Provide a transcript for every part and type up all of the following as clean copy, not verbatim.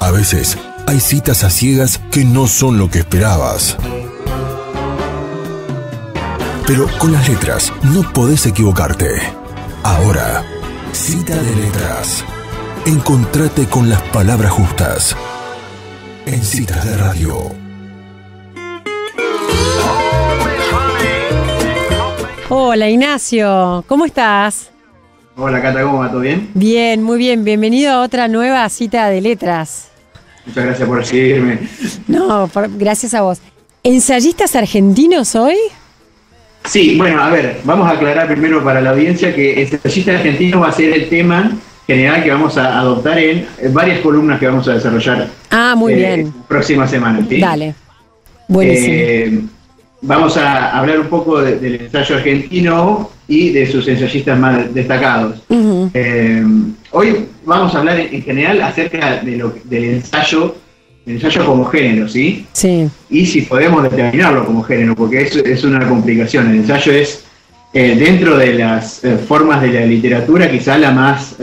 A veces hay citas a ciegas que no son lo que esperabas. Pero con las letras no podés equivocarte. Ahora, Cita de Letras. Encontrate con las palabras justas en Citas de Radio. Hola Ignacio, ¿cómo estás? Hola Cata, ¿cómo va? ¿Todo bien? Bien, muy bien. Bienvenido a otra nueva Cita de Letras. Muchas gracias por recibirme. No, gracias a vos. ¿Ensayistas argentinos hoy? Sí, bueno, a ver, vamos a aclarar primero para la audiencia que ensayista argentino va a ser el tema general que vamos a adoptar en varias columnas que vamos a desarrollar. Muy bien. Próxima semana, ¿sí? Dale. Buenísimo. Vamos a hablar un poco del ensayo argentino y de sus ensayistas más destacados. Uh-huh. Hoy vamos a hablar en general acerca del ensayo como género, ¿sí? Sí. Y si podemos determinarlo como género, porque es una complicación. El ensayo es, dentro de las formas de la literatura, quizá la más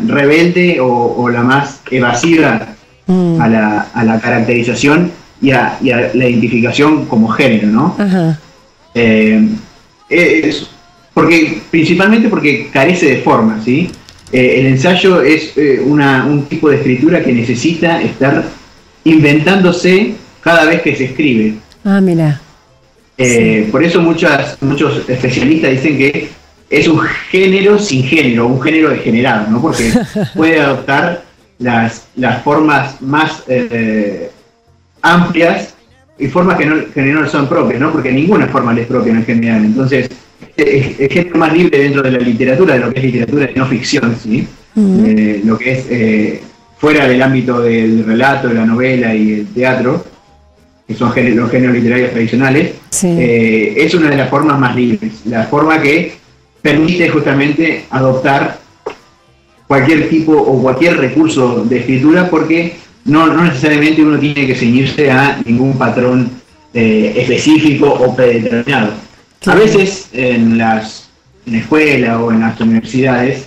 rebelde o la más evasiva a la caracterización y a la identificación como género, ¿no? Ajá. Principalmente porque carece de forma, ¿sí? El ensayo es un tipo de escritura que necesita estar inventándose cada vez que se escribe. Mira. Sí. Por eso muchos especialistas dicen que es un género sin género, un género degenerado, ¿no? Porque puede adoptar las formas más amplias y formas que no son propias, ¿no? Porque ninguna forma le es propia en general. Entonces, el género más libre dentro de la literatura, de lo que es literatura de no ficción, ¿sí? Uh-huh. Lo que es fuera del ámbito del relato, de la novela y el teatro, que son los géneros literarios tradicionales, sí. Es una de las formas más libres, la forma que permite justamente adoptar cualquier tipo o cualquier recurso de escritura, porque no necesariamente uno tiene que ceñirse a ningún patrón específico o predeterminado. Sí. A veces en la escuela o en las universidades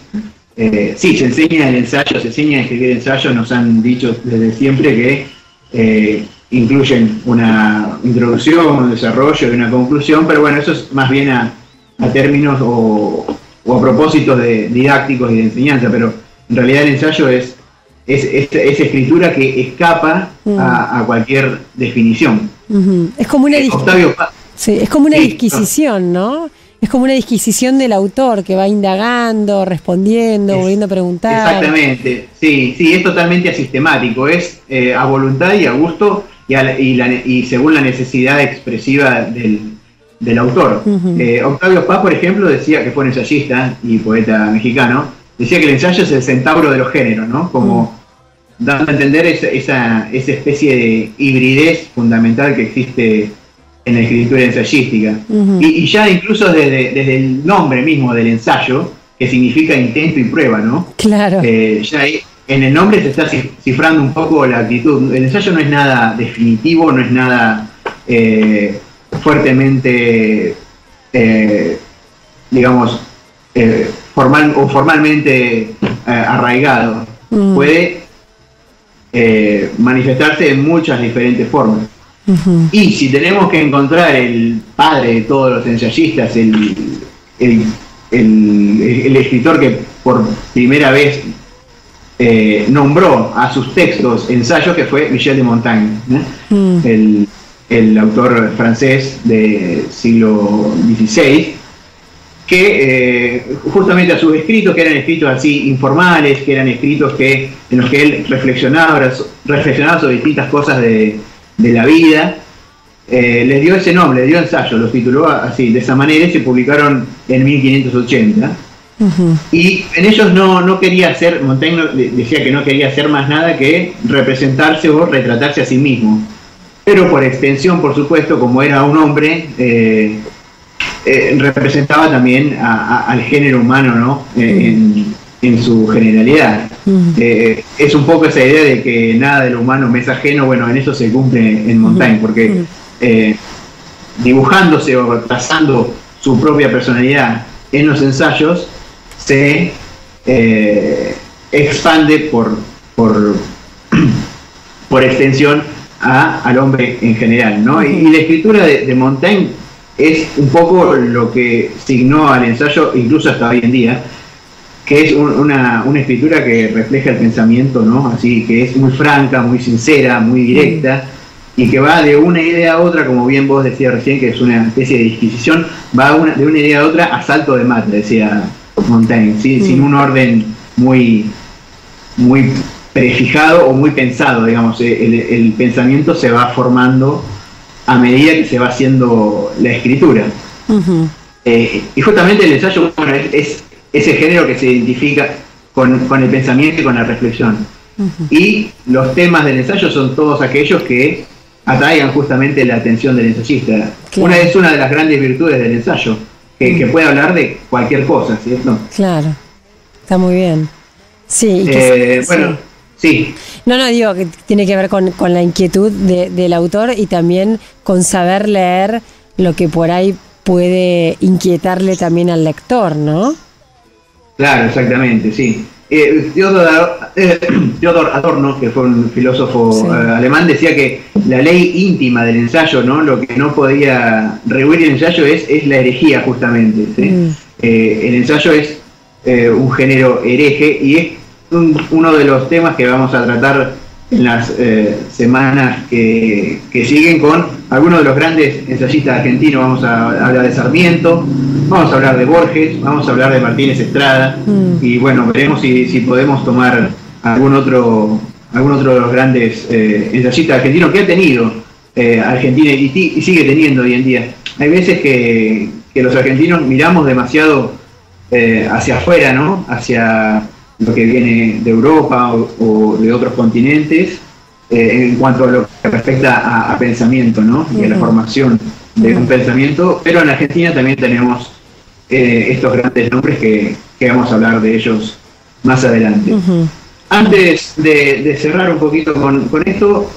sí, se enseña el ensayo, se enseña a escribir ensayo. Nos han dicho desde siempre que incluyen una introducción, un desarrollo y una conclusión, pero bueno, eso es más bien a términos o a propósitos didácticos y de enseñanza, pero en realidad el ensayo es escritura que escapa a cualquier definición. Uh-huh. Es como una es como una disquisición, ¿no? Es como una disquisición del autor que va indagando, respondiendo, volviendo a preguntar. Exactamente, sí, es totalmente asistemático, es a voluntad y a gusto y según la necesidad expresiva del autor. Uh-huh. Octavio Paz, por ejemplo, decía, que fue un ensayista y poeta mexicano, decía que el ensayo es el centauro de los géneros, ¿no? Como dando a entender esa especie de hibridez fundamental que existe en la escritura ensayística. Uh-huh. Y ya incluso desde el nombre mismo del ensayo, que significa intento y prueba, ¿no? Claro. Ya en el nombre se está cifrando un poco la actitud. El ensayo no es nada definitivo, no es nada fuertemente, digamos, formalmente arraigado. Uh-huh. Puede manifestarse de muchas diferentes formas. Uh-huh. Y si tenemos que encontrar el padre de todos los ensayistas, el escritor que por primera vez nombró a sus textos ensayos, que fue Michel de Montaigne, ¿no? El autor francés del siglo XVI, que justamente a sus escritos, que eran escritos así informales, que eran escritos en los que él reflexionaba sobre distintas cosas de la vida, les dio ese nombre, les dio ensayo, los tituló así, de esa manera, y se publicaron en 1580. Uh-huh. Y en ellos no quería hacer, Montaigne decía que no quería hacer más nada que representarse o retratarse a sí mismo. Pero por extensión, por supuesto, como era un hombre, representaba también al género humano, ¿no? En su generalidad. Uh-huh. Es un poco esa idea de que nada de lo humano me es ajeno. Bueno, en eso se cumple en Montaigne, porque dibujándose o trazando su propia personalidad en los ensayos, se expande por por extensión al hombre en general, ¿no? Y la escritura de Montaigne es un poco lo que signó al ensayo, incluso hasta hoy en día, que es una escritura que refleja el pensamiento, ¿no? Así que es muy franca, muy sincera, muy directa, y que va de una idea a otra, como bien vos decías recién, que es una especie de disquisición, va de una idea a otra a salto de mata, decía Montaigne, ¿sí? Sin un orden muy prefijado o muy pensado, digamos. El pensamiento se va formando a medida que se va haciendo la escritura. Y justamente el ensayo, bueno, es ese género que se identifica con el pensamiento y con la reflexión. Y los temas del ensayo son todos aquellos que atraigan justamente la atención del ensayista. Claro. Es una de las grandes virtudes del ensayo, que puede hablar de cualquier cosa, ¿cierto? Claro, está muy bien. Sí, bueno, sí. No, digo que tiene que ver con la inquietud del autor y también con saber leer lo que por ahí puede inquietarle también al lector, ¿no? Claro, exactamente, sí. Theodor Adorno, que fue un filósofo alemán, decía que la ley íntima del ensayo, ¿no? Lo que no podía rehuir el ensayo es la herejía, justamente, ¿sí? El ensayo es un género hereje y es uno de los temas que vamos a tratar en las semanas que siguen con algunos de los grandes ensayistas argentinos. Vamos a hablar de Sarmiento, vamos a hablar de Borges, vamos a hablar de Martínez Estrada, y bueno, veremos si podemos tomar algún otro de los grandes ensayistas argentinos que ha tenido Argentina y sigue teniendo hoy en día. Hay veces que los argentinos miramos demasiado hacia afuera, ¿no? Hacia lo que viene de Europa o de otros continentes, en cuanto a lo que respecta a pensamiento, ¿no? Y a la formación de un pensamiento, pero en Argentina también tenemos estos grandes nombres que vamos a hablar de ellos más adelante. Antes de cerrar un poquito con esto,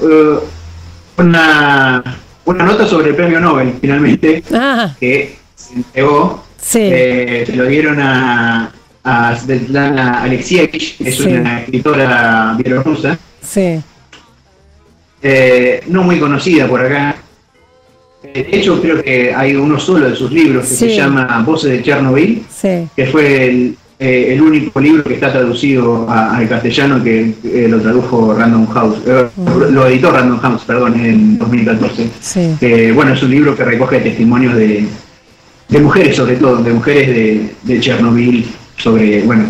una nota sobre el premio Nobel, finalmente, que se entregó. Se lo dieron a Svetlana Alexievich, que es una escritora bielorrusa, no muy conocida por acá. De hecho, creo que hay uno solo de sus libros que se llama Voces de Chernobyl, que fue el único libro que está traducido al castellano, que lo tradujo Random House, lo editó Random House, perdón, en 2014. Que, bueno, es un libro que recoge testimonios de mujeres, sobre todo, de mujeres de Chernobyl, sobre, bueno,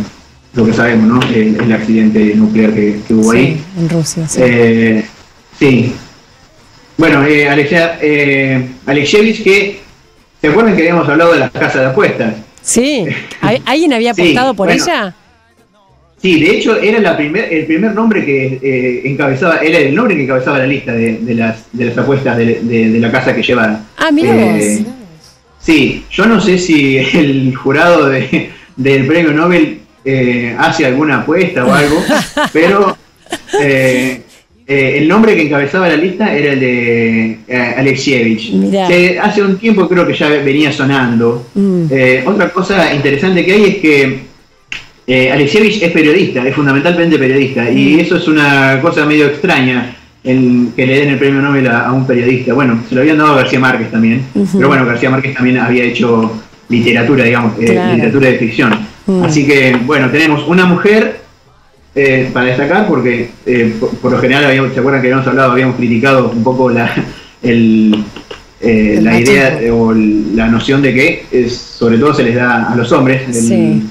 lo que sabemos, ¿no? El accidente nuclear que hubo ahí. En Rusia, sí. Bueno, Alexievich, que ¿se acuerdan que habíamos hablado de las casas de apuestas? Sí. ¿Alguien había apostado por ella? Sí, de hecho era el primer nombre que encabezaba, era el nombre que encabezaba la lista de las apuestas de la casa que lleva. Mira vos. Sí, yo no sé si el jurado del premio Nobel hace alguna apuesta o algo, pero el nombre que encabezaba la lista era el de Alexievich. Hace un tiempo creo que ya venía sonando. Otra cosa interesante que hay es que Alexievich es periodista, es fundamentalmente periodista, y eso es una cosa medio extraña, que le den el premio Nobel a un periodista. Bueno, se lo habían dado a García Márquez también, pero bueno, García Márquez también había hecho literatura, digamos, literatura de ficción. Así que, bueno, tenemos una mujer para destacar, porque por lo general, ¿se acuerdan que habíamos criticado un poco la idea o la noción de que sobre todo se les da a los hombres el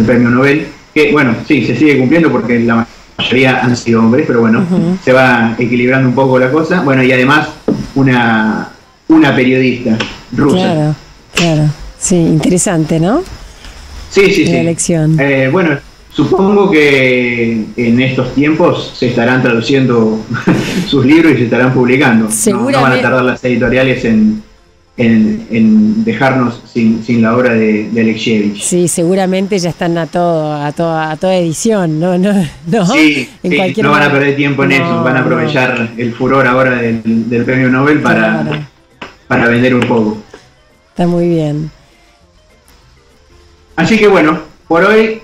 premio Nobel, que bueno, sí, se sigue cumpliendo porque la mayoría han sido hombres, pero bueno, se va equilibrando un poco la cosa. Bueno, y además una periodista rusa. Claro, sí, interesante, ¿no? Sí. La elección. Bueno, supongo que en estos tiempos se estarán traduciendo sus libros y se estarán publicando. No van a tardar las editoriales en dejarnos sin la obra de Alexievich. Sí, seguramente ya están a toda edición, ¿no? Sí, no van a perder tiempo en eso, van a aprovechar el furor ahora del premio Nobel para vender un poco. Está muy bien. Así que bueno, por hoy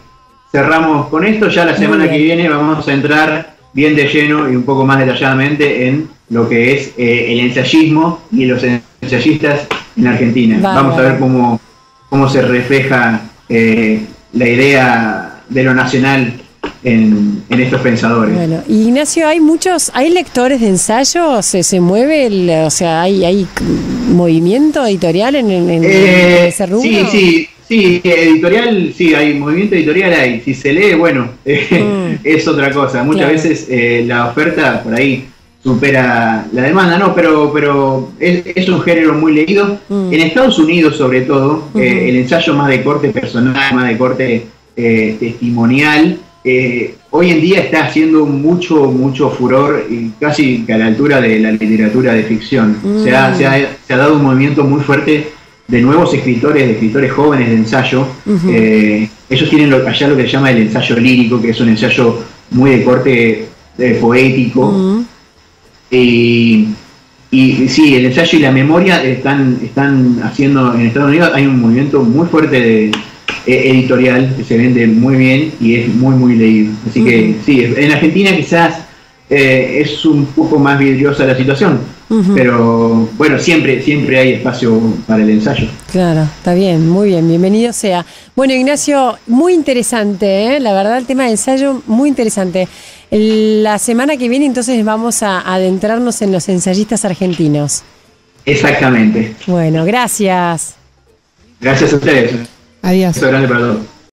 cerramos con esto. Ya la semana que viene vamos a entrar bien de lleno y un poco más detalladamente en lo que es el ensayismo y los ensayistas en Argentina. Vamos a ver cómo se refleja la idea de lo nacional en estos pensadores. Bueno, Ignacio, hay lectores de ensayos, se mueve, o sea, hay movimiento editorial en ese rubro. Sí, editorial, sí, hay movimiento editorial, hay. Si se lee, bueno, es otra cosa. Muchas veces la oferta por ahí supera la demanda, ¿no? Pero es un género muy leído. En Estados Unidos, sobre todo, el ensayo más de corte personal, más de corte testimonial, hoy en día está haciendo mucho furor, y casi a la altura de la literatura de ficción. Se ha dado un movimiento muy fuerte de nuevos escritores jóvenes de ensayo. Ellos tienen allá lo que se llama el ensayo lírico, que es un ensayo muy de corte poético. Y sí, el ensayo y la memoria están haciendo en Estados Unidos. Hay un movimiento muy fuerte editorial que se vende muy bien y es muy leído. Así que sí, en Argentina quizás es un poco más vidriosa la situación, pero bueno, siempre hay espacio para el ensayo. Claro, está bien, muy bien, bienvenido sea. Bueno, Ignacio, muy interesante, la verdad, el tema de ensayo, muy interesante. La semana que viene entonces vamos a adentrarnos en los ensayistas argentinos. Exactamente. Bueno, gracias. Gracias a ustedes. Adiós. Un beso grande para todos.